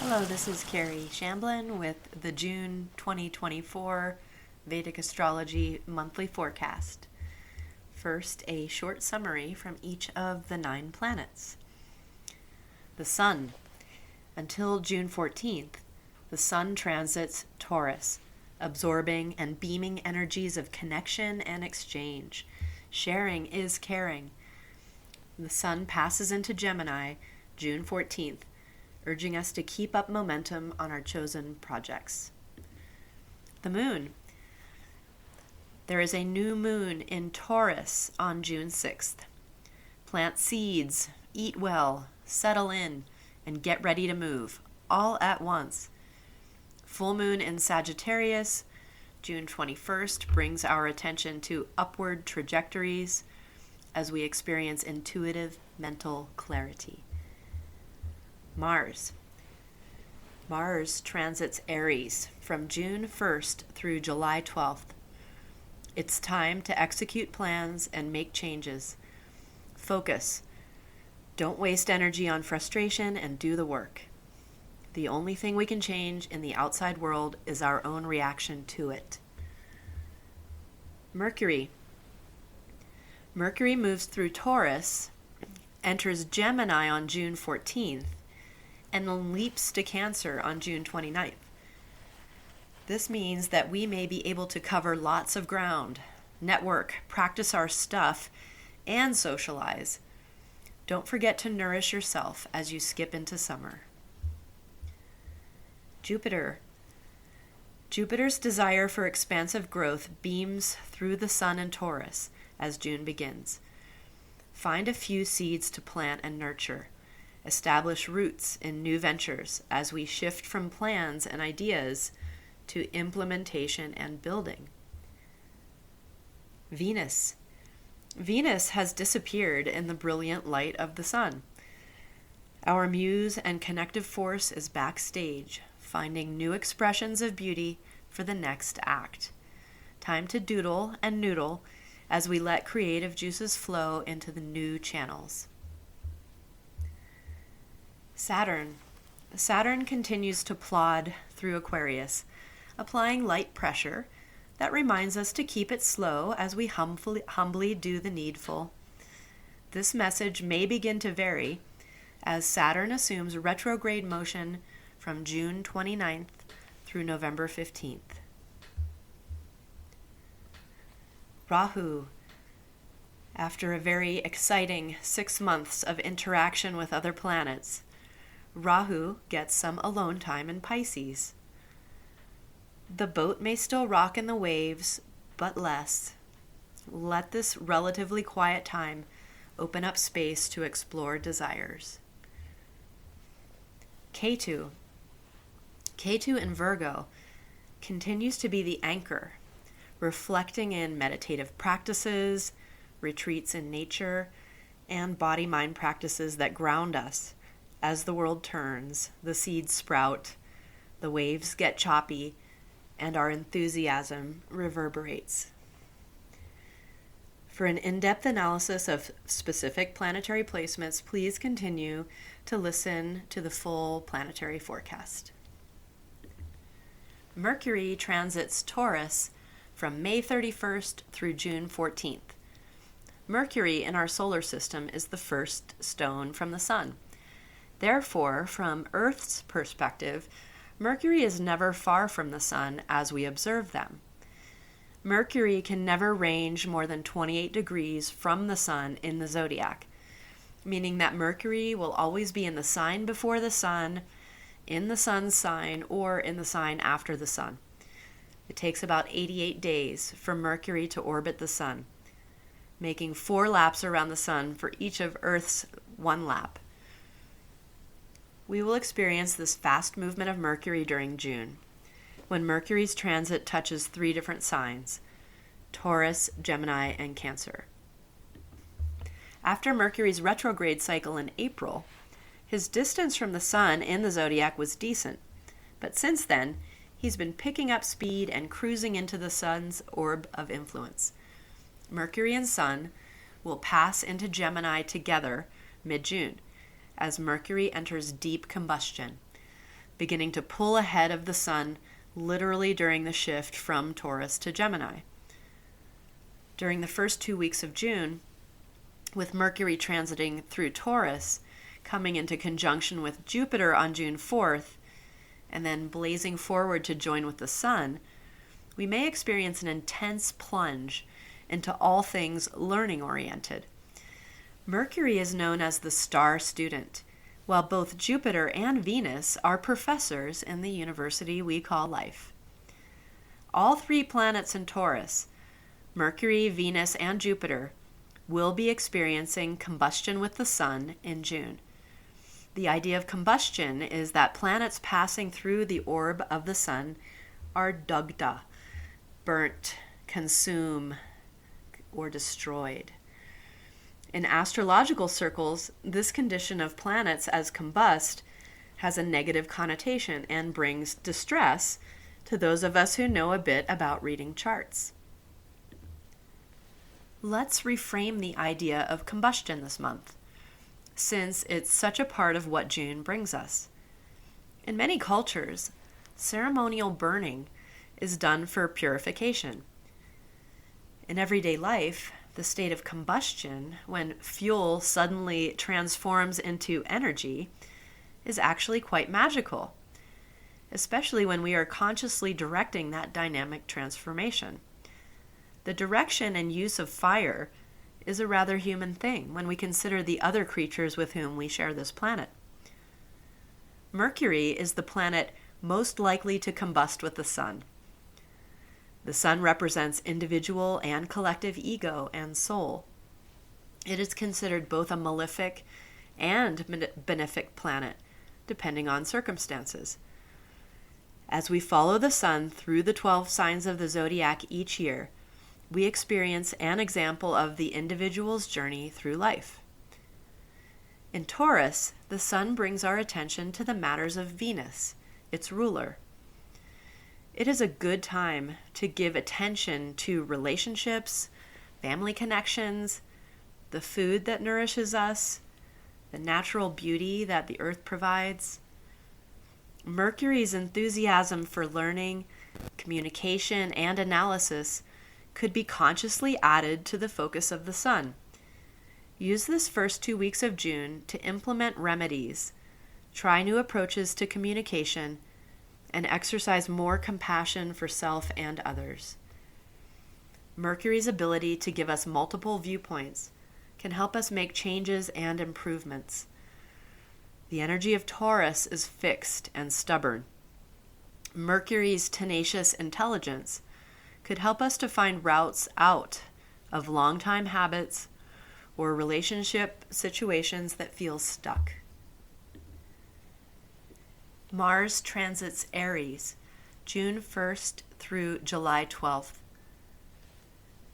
Hello, this is Kerry Shamblin with the June 2024 Vedic Astrology monthly forecast. First, a short summary from each of the 9 planets. The Sun. Until June 14th, the Sun transits Taurus, absorbing and beaming energies of connection and exchange. Sharing is caring. The Sun passes into Gemini June 14th, urging us to keep up momentum on our chosen projects. The Moon. There is a new moon in Taurus on June 6th. Plant seeds, eat well, settle in, and get ready to move, all at once. Full moon in Sagittarius, June 21st, brings our attention to upward trajectories as we experience intuitive mental clarity. Mars. Mars transits Aries from June 1st through July 12th. It's time to execute plans and make changes. Focus. Don't waste energy on frustration and do the work. The only thing we can change in the outside world is our own reaction to it. Mercury. Mercury moves through Taurus, enters Gemini on June 14th, and then leaps to Cancer on June 29th. This means that we may be able to cover lots of ground, network, practice our stuff, and socialize. Don't forget to nourish yourself as you skip into summer. Jupiter. Jupiter's desire for expansive growth beams through the Sun in Taurus as June begins. Find a few seeds to plant and nurture. Establish roots in new ventures as we shift from plans and ideas to implementation and building. Venus. Venus has disappeared in the brilliant light of the sun. Our muse and connective force is backstage, finding new expressions of beauty for the next act. Time to doodle and noodle as we let creative juices flow into the new channels. Saturn. Saturn continues to plod through Aquarius, applying light pressure that reminds us to keep it slow as we humbly do the needful. This message may begin to vary as Saturn assumes retrograde motion from June 29th through November 15th. Rahu. After a very exciting 6 months of interaction with other planets, Rahu gets some alone time in Pisces. The boat may still rock in the waves, but less. Let this relatively quiet time open up space to explore desires. Ketu. Ketu in Virgo continues to be the anchor, reflecting in meditative practices, retreats in nature, and body-mind practices that ground us. As the world turns, the seeds sprout, the waves get choppy, and our enthusiasm reverberates. For an in-depth analysis of specific planetary placements, please continue to listen to the full planetary forecast. Mercury transits Taurus from May 31st through June 14th. Mercury in our solar system is the first stone from the Sun. Therefore, from Earth's perspective, Mercury is never far from the Sun as we observe them. Mercury can never range more than 28 degrees from the Sun in the zodiac, meaning that Mercury will always be in the sign before the Sun, in the Sun's sign, or in the sign after the Sun. It takes about 88 days for Mercury to orbit the Sun, making 4 laps around the Sun for each of Earth's 1 lap. We will experience this fast movement of Mercury during June, when Mercury's transit touches 3 different signs: Taurus, Gemini, and Cancer. After Mercury's retrograde cycle in April, his distance from the Sun in the zodiac was decent, but since then, he's been picking up speed and cruising into the Sun's orb of influence. Mercury and Sun will pass into Gemini together mid-June, as Mercury enters deep combustion. beginning to pull ahead of the sun literally during the shift from Taurus to Gemini. During the first 2 weeks of June, with Mercury transiting through Taurus, coming into conjunction with Jupiter on June 4th, and then blazing forward to join with the sun, we may experience an intense plunge into all things learning-oriented. Mercury is known as the star student, while both Jupiter and Venus are professors in the university we call life. All three planets in Taurus, Mercury, Venus, and Jupiter, will be experiencing combustion with the sun in June. The idea of combustion is that planets passing through the orb of the sun are dugda, burnt, consume, or destroyed. In astrological circles, this condition of planets as combust has a negative connotation and brings distress to those of us who know a bit about reading charts. Let's reframe the idea of combustion this month, since it's such a part of what June brings us. In many cultures, ceremonial burning is done for purification. In everyday life, the state of combustion, when fuel suddenly transforms into energy, is actually quite magical, especially when we are consciously directing that dynamic transformation. The direction and use of fire is a rather human thing when we consider the other creatures with whom we share this planet. Mercury is the planet most likely to combust with the sun. The sun represents individual and collective ego and soul. It is considered both a malefic and benefic planet, depending on circumstances. As we follow the sun through the 12 signs of the zodiac each year, we experience an example of the individual's journey through life. In Taurus, the sun brings our attention to the matters of Venus, its ruler. It is a good time to give attention to relationships, family connections, the food that nourishes us, the natural beauty that the earth provides. Mercury's enthusiasm for learning, communication, and analysis could be consciously added to the focus of the sun. Use this first 2 weeks of June to implement remedies, try new approaches to communication, and exercise more compassion for self and others. Mercury's ability to give us multiple viewpoints can help us make changes and improvements. The energy of Taurus is fixed and stubborn. Mercury's tenacious intelligence could help us to find routes out of long-time habits or relationship situations that feel stuck. Mars transits Aries, June 1st through July 12th.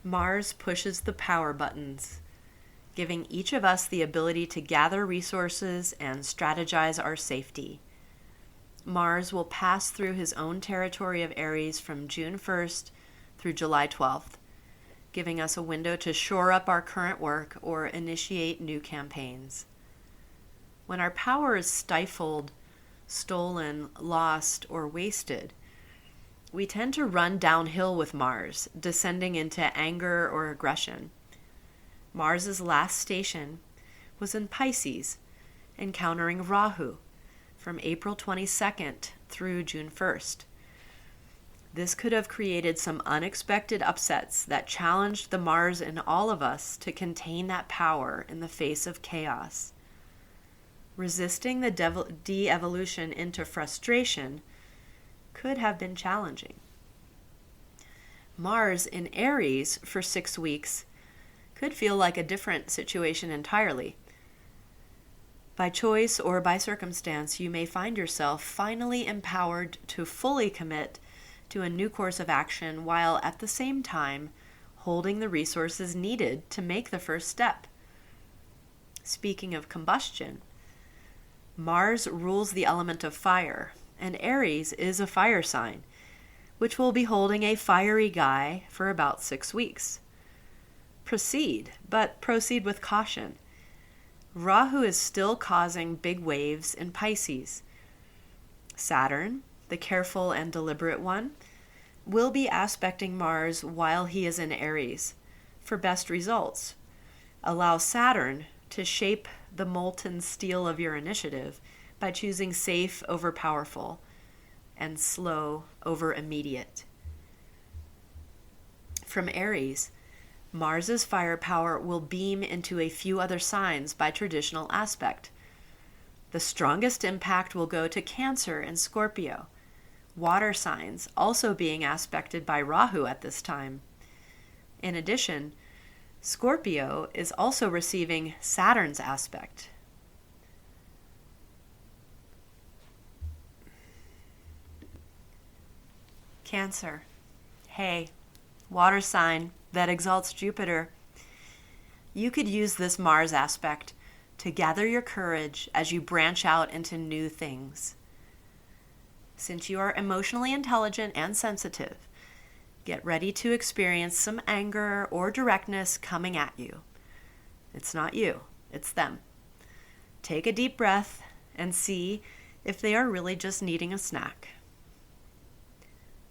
Mars pushes the power buttons, giving each of us the ability to gather resources and strategize our safety. Mars will pass through his own territory of Aries from June 1st through July 12th, giving us a window to shore up our current work or initiate new campaigns. When our power is stifled, stolen, lost, or wasted, we tend to run downhill with Mars, descending into anger or aggression. Mars's last station was in Pisces, encountering Rahu from April 22nd through June 1st. This could have created some unexpected upsets that challenged the Mars in all of us to contain that power in the face of chaos. Resisting the de-evolution into frustration could have been challenging. Mars in Aries for 6 weeks could feel like a different situation entirely. By choice or by circumstance, you may find yourself finally empowered to fully commit to a new course of action while at the same time holding the resources needed to make the first step. Speaking of combustion, Mars rules the element of fire, and Aries is a fire sign, which will be holding a fiery guy for about 6 weeks. Proceed, but proceed with caution. Rahu is still causing big waves in Pisces. Saturn, the careful and deliberate one, will be aspecting Mars while he is in Aries for best results. Allow Saturn to shape the molten steel of your initiative by choosing safe over powerful and slow over immediate. From Aries, Mars's firepower will beam into a few other signs by traditional aspect. The strongest impact will go to Cancer and Scorpio, water signs also being aspected by Rahu at this time. In addition, Scorpio is also receiving Saturn's aspect. Cancer. Hey, water sign that exalts Jupiter. You could use this Mars aspect to gather your courage as you branch out into new things. Since you are emotionally intelligent and sensitive, get ready to experience some anger or directness coming at you. It's not you, it's them. Take a deep breath and see if they are really just needing a snack.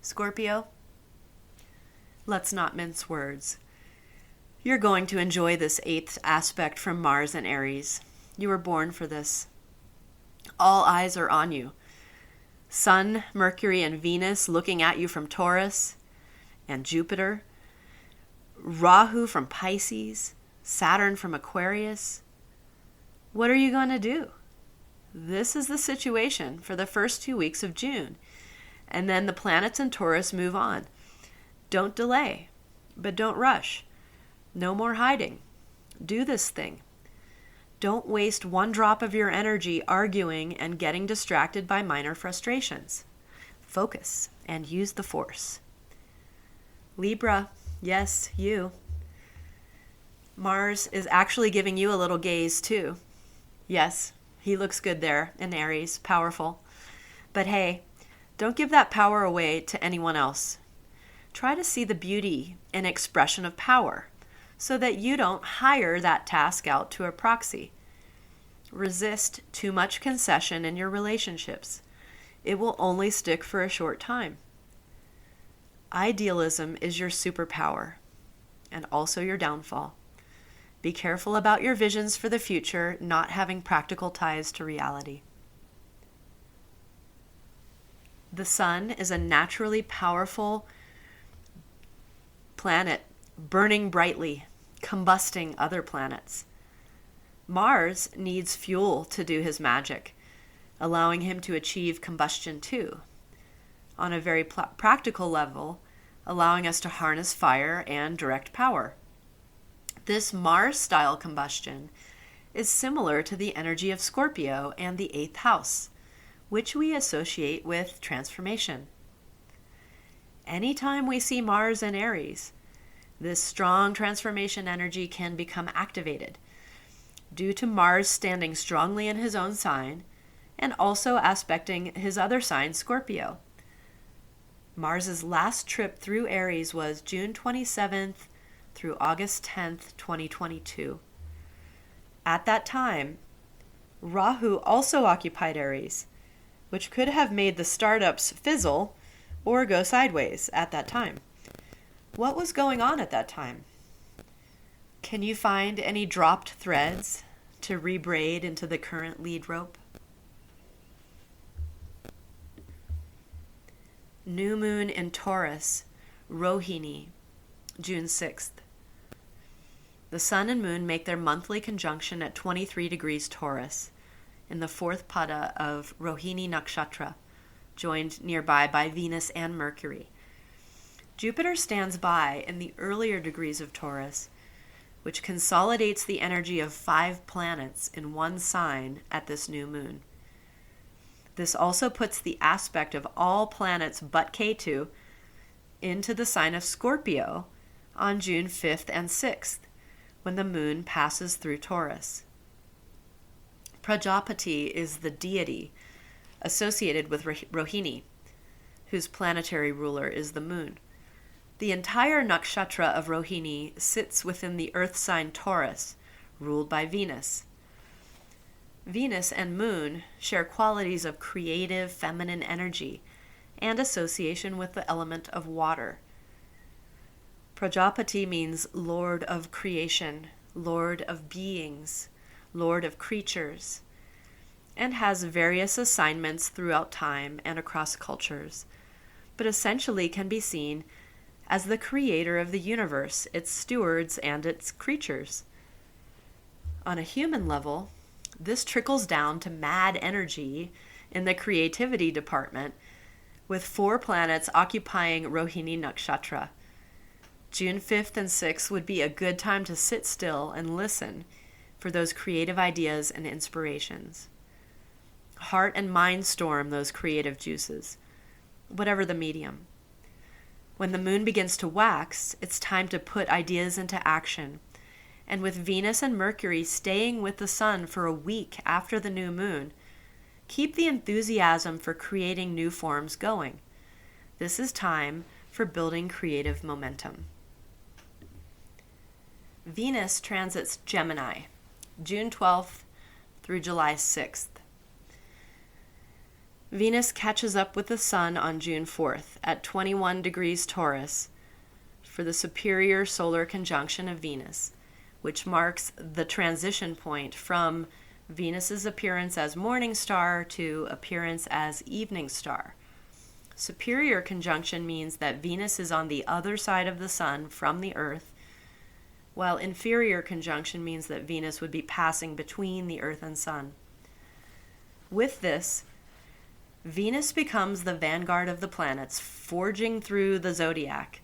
Scorpio, let's not mince words. You're going to enjoy this 8th aspect from Mars and Aries. You were born for this. All eyes are on you. Sun, Mercury, and Venus looking at you from Taurus and Jupiter. Rahu from Pisces. Saturn from Aquarius. What are you going to do? This is the situation for the first 2 weeks of June. And then the planets in Taurus move on. Don't delay, but don't rush. No more hiding. Do this thing. Don't waste one drop of your energy arguing and getting distracted by minor frustrations. Focus and use the force. Libra, yes, you. Mars is actually giving you a little gaze too. Yes, he looks good there in Aries, powerful. But hey, don't give that power away to anyone else. Try to see the beauty and expression of power so that you don't hire that task out to a proxy. Resist too much concession in your relationships. It will only stick for a short time. Idealism is your superpower and also your downfall. Be careful about your visions for the future not having practical ties to reality. The sun is a naturally powerful planet, burning brightly, combusting other planets. Mars needs fuel to do his magic, allowing him to achieve combustion too. On a very practical level, allowing us to harness fire and direct power. This Mars-style combustion is similar to the energy of Scorpio and the 8th house, which we associate with transformation. Anytime we see Mars in Aries, this strong transformation energy can become activated due to Mars standing strongly in his own sign and also aspecting his other sign, Scorpio. Mars's last trip through Aries was June 27th through August 10th, 2022. At that time, Rahu also occupied Aries, which could have made the startups fizzle or go sideways at that time. What was going on at that time? Can you find any dropped threads to rebraid into the current lead rope? New moon in Taurus, Rohini, June 6th. The sun and moon make their monthly conjunction at 23 degrees Taurus in the 4th pada of Rohini Nakshatra, joined nearby by Venus and Mercury. Jupiter stands by in the earlier degrees of Taurus, which consolidates the energy of 5 planets in one sign at this new moon. This also puts the aspect of all planets but Ketu into the sign of Scorpio on June 5th and 6th, when the moon passes through Taurus. Prajapati is the deity associated with Rohini, whose planetary ruler is the moon. The entire nakshatra of Rohini sits within the earth sign Taurus, ruled by Venus. Venus and Moon share qualities of creative feminine energy and association with the element of water. Prajapati means Lord of creation, Lord of beings, Lord of creatures, and has various assignments throughout time and across cultures, but essentially can be seen as the creator of the universe, its stewards, and its creatures. On a human level, this trickles down to mad energy in the creativity department, with 4 planets occupying Rohini Nakshatra. June 5th and 6th would be a good time to sit still and listen for those creative ideas and inspirations. Heart and mind storm those creative juices, whatever the medium. When the moon begins to wax, it's time to put ideas into action. And with Venus and Mercury staying with the sun for a week after the new moon, keep the enthusiasm for creating new forms going. This is time for building creative momentum. Venus transits Gemini, June 12th through July 6th. Venus catches up with the Sun on June 4th at 21 degrees Taurus for the superior solar conjunction of Venus, which marks the transition point from Venus's appearance as morning star to appearance as evening star. Superior conjunction means that Venus is on the other side of the Sun from the Earth, while inferior conjunction means that Venus would be passing between the Earth and Sun. With this, Venus becomes the vanguard of the planets, forging through the zodiac,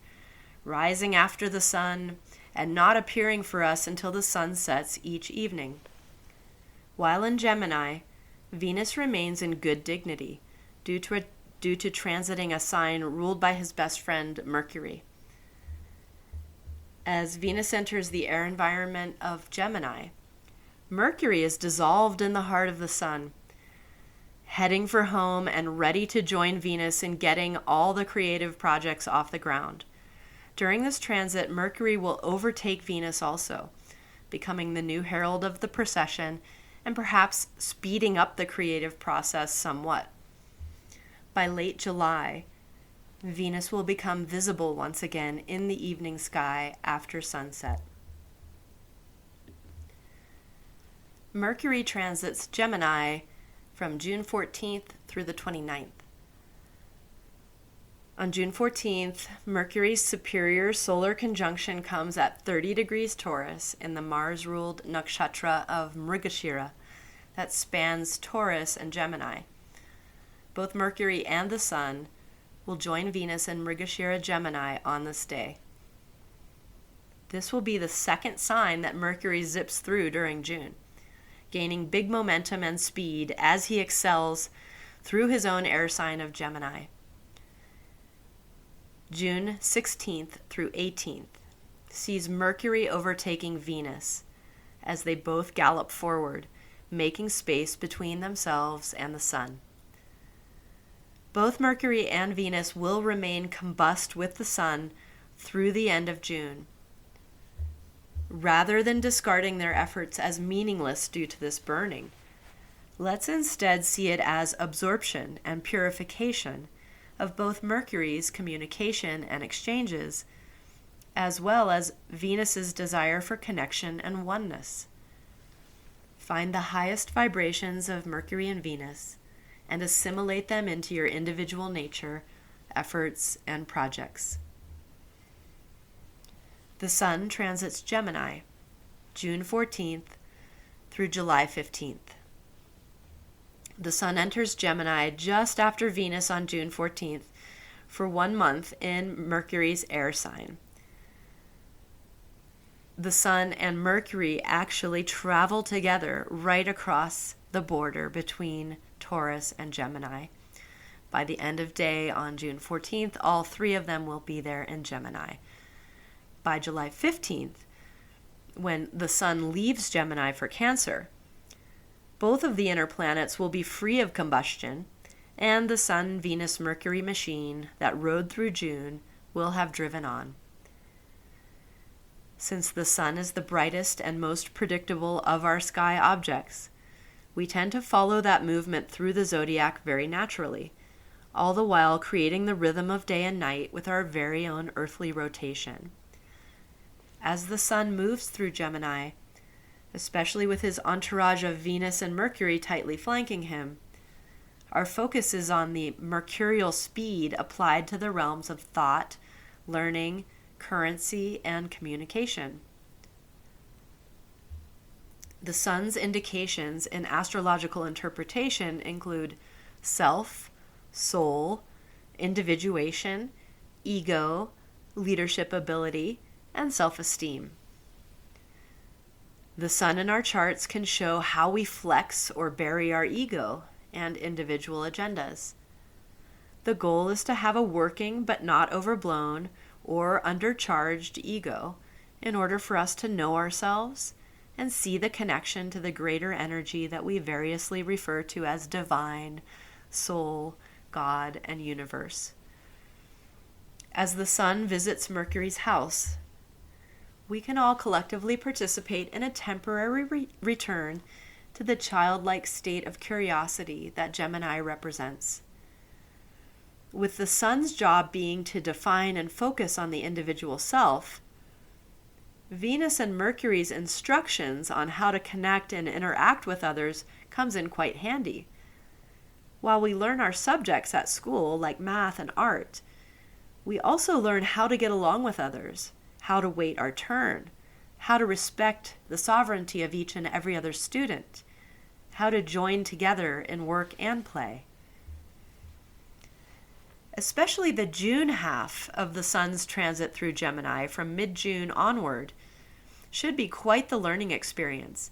rising after the Sun, and not appearing for us until the sun sets each evening. While in Gemini, Venus remains in good dignity due to transiting a sign ruled by his best friend Mercury. As Venus enters the air environment of Gemini, Mercury is dissolved in the heart of the Sun, heading for home and ready to join Venus in getting all the creative projects off the ground. During this transit, Mercury will overtake Venus also, becoming the new herald of the procession and perhaps speeding up the creative process somewhat. By late July, Venus will become visible once again in the evening sky after sunset. Mercury transits Gemini from June 14th through the 29th. On June 14th, Mercury's superior solar conjunction comes at 30 degrees Taurus in the Mars-ruled nakshatra of Mrigashira that spans Taurus and Gemini. Both Mercury and the Sun will join Venus in Mrigashira Gemini on this day. This will be the second sign that Mercury zips through during June, gaining big momentum and speed as he excels through his own air sign of Gemini. June 16th through 18th sees Mercury overtaking Venus as they both gallop forward, making space between themselves and the Sun. Both Mercury and Venus will remain combust with the Sun through the end of June. Rather than discarding their efforts as meaningless due to this burning, let's instead see it as absorption and purification of both Mercury's communication and exchanges, as well as Venus's desire for connection and oneness. Find the highest vibrations of Mercury and Venus and assimilate them into your individual nature, efforts, and projects. The Sun transits Gemini, June 14th through July 15th. The Sun enters Gemini just after Venus on June 14th for 1 month in Mercury's air sign. The Sun and Mercury actually travel together right across the border between Taurus and Gemini. By the end of day on June 14th, all 3 of them will be there in Gemini. By July 15th, when the Sun leaves Gemini for Cancer, both of the inner planets will be free of combustion, and the Sun-Venus-Mercury machine that rode through June will have driven on. Since the Sun is the brightest and most predictable of our sky objects, We tend to follow that movement through the zodiac very naturally, all the while creating the rhythm of day and night with our very own earthly rotation. As the sun moves through Gemini, especially with his entourage of Venus and Mercury tightly flanking him, our focus is on the mercurial speed applied to the realms of thought, learning, currency, and communication. The sun's indications in astrological interpretation include self, soul, individuation, ego, leadership ability, and self-esteem. The sun in our charts can show how we flex or bury our ego and individual agendas. The goal is to have a working but not overblown or undercharged ego in order for us to know ourselves and see the connection to the greater energy that we variously refer to as divine, soul, God, and universe. As the sun visits Mercury's house, we can all collectively participate in a temporary return to the childlike state of curiosity that Gemini represents. With the sun's job being to define and focus on the individual self, Venus and Mercury's instructions on how to connect and interact with others comes in quite handy. While we learn our subjects at school, like math and art, we also learn how to get along with others, how to wait our turn, how to respect the sovereignty of each and every other student, how to join together in work and play. Especially the June half of the sun's transit through Gemini from mid-June onward should be quite the learning experience.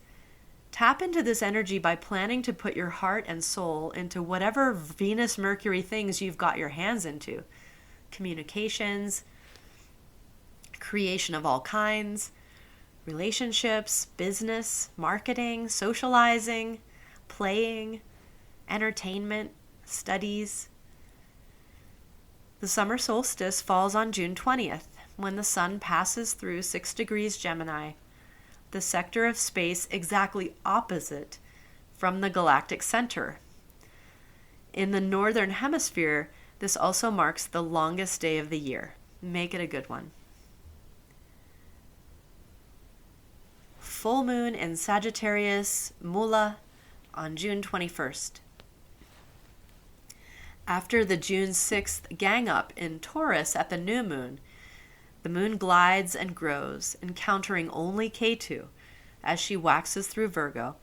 Tap into this energy by planning to put your heart and soul into whatever Venus-Mercury things you've got your hands into. Communications, creation of all kinds, relationships, business, marketing, socializing, playing, entertainment, studies. The summer solstice falls on June 20th, when the sun passes through 6 degrees Gemini, the sector of space exactly opposite from the galactic center. In the northern hemisphere, this also marks the longest day of the year. Make it a good one. Full moon in Sagittarius, Mula, on June 21st. After the June 6th gang up in Taurus at the new moon, the moon glides and grows, encountering only Ketu as she waxes through Virgo,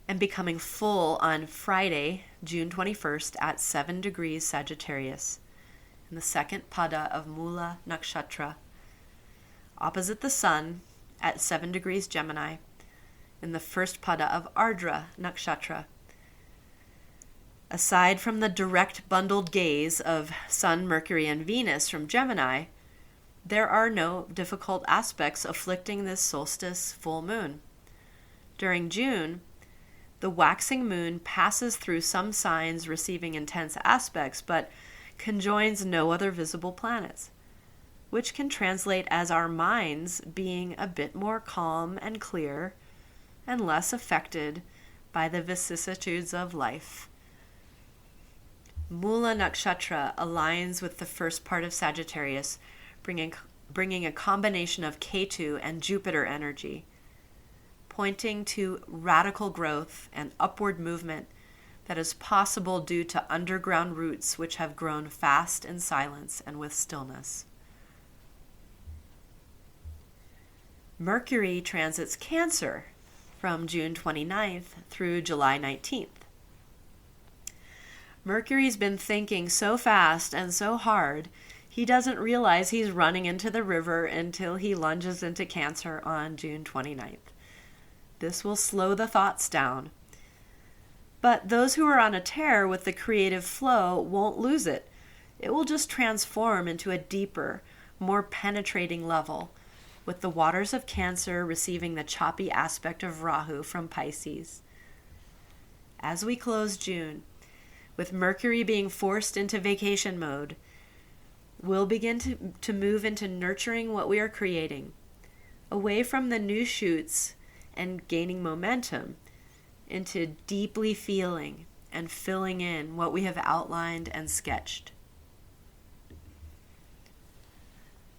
and becoming full on Friday, June 21st at 7 degrees Sagittarius, in the second pada of Mula Nakshatra, opposite the sun at 7 degrees Gemini, in the first pada of Ardra Nakshatra. Aside from the direct bundled gaze of Sun, Mercury, and Venus from Gemini, there are no difficult aspects afflicting this solstice full moon. During June, the waxing moon passes through some signs receiving intense aspects, but conjoins no other visible planets, which can translate as our minds being a bit more calm and clear and less affected by the vicissitudes of life. Mula Nakshatra aligns with the first part of Sagittarius, bringing a combination of Ketu and Jupiter energy, pointing to radical growth and upward movement that is possible due to underground roots which have grown fast in silence and with stillness. Mercury transits Cancer from June 29th through July 19th. Mercury's been thinking so fast and so hard, he doesn't realize he's running into the river until he lunges into Cancer on June 29th. This will slow the thoughts down. But those who are on a tear with the creative flow won't lose it. It will just transform into a deeper, more penetrating level, with the waters of Cancer receiving the choppy aspect of Rahu from Pisces. As we close June, with Mercury being forced into vacation mode, we'll begin to move into nurturing what we are creating, away from the new shoots and gaining momentum, into deeply feeling and filling in what we have outlined and sketched.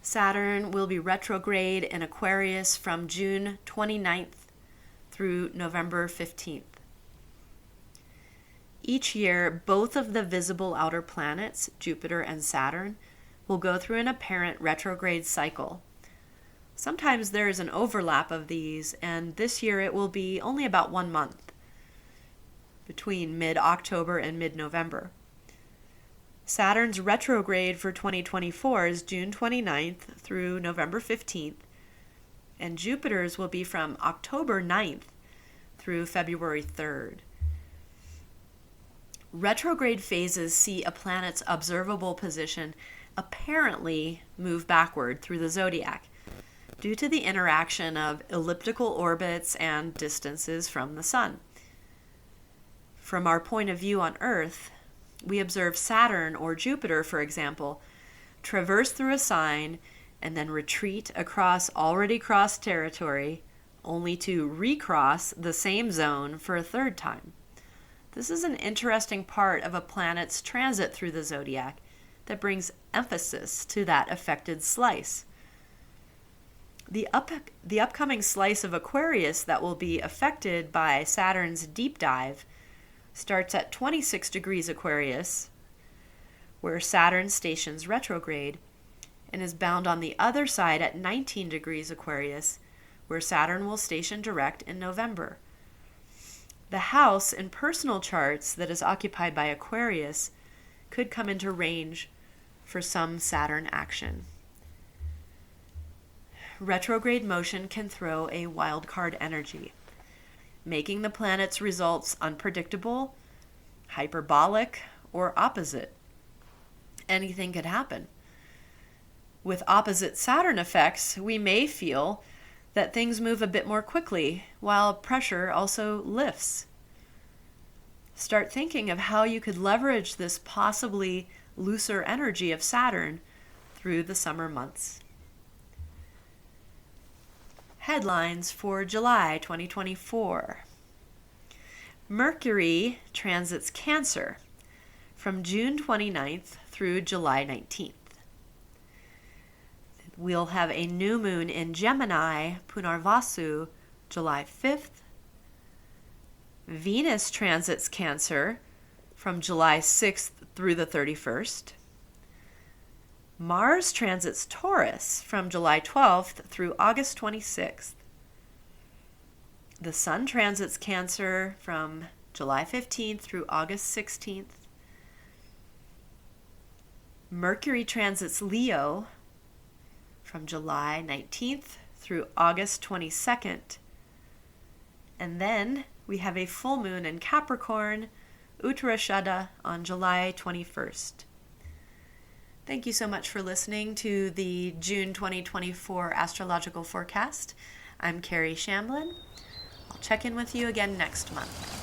Saturn will be retrograde in Aquarius from June 29th through November 15th. Each year, both of the visible outer planets, Jupiter and Saturn, will go through an apparent retrograde cycle. Sometimes there is an overlap of these, and this year it will be only about 1 month, between mid-October and mid-November. Saturn's retrograde for 2024 is June 29th through November 15th, and Jupiter's will be from October 9th through February 3rd. Retrograde phases see a planet's observable position apparently move backward through the zodiac due to the interaction of elliptical orbits and distances from the Sun. From our point of view on Earth, we observe Saturn or Jupiter, for example, traverse through a sign and then retreat across already crossed territory, only to recross the same zone for a third time. This is an interesting part of a planet's transit through the zodiac that brings emphasis to that affected slice. The upcoming slice of Aquarius that will be affected by Saturn's deep dive starts at 26 degrees Aquarius, where Saturn stations retrograde, and is bound on the other side at 19 degrees Aquarius, where Saturn will station direct in November. The house in personal charts that is occupied by Aquarius could come into range for some Saturn action. Retrograde motion can throw a wild card energy, making the planet's results unpredictable, hyperbolic, or opposite. Anything could happen. With opposite Saturn effects, we may feel that things move a bit more quickly, while pressure also lifts. Start thinking of how you could leverage this possibly looser energy of Saturn through the summer months. Headlines for July 2024. Mercury transits Cancer from June 29th through July 19th. We'll have a new moon in Gemini, Punarvasu, July 5th. Venus transits Cancer from July 6th through the 31st. Mars transits Taurus from July 12th through August 26th. The Sun transits Cancer from July 15th through August 16th. Mercury transits Leo from July 19th through August 22nd. And then we have a full moon in Capricorn, Uttarashada, on July 21st. Thank you so much for listening to the June 2024 astrological forecast. I'm Kerry Shamblin. I'll check in with you again next month.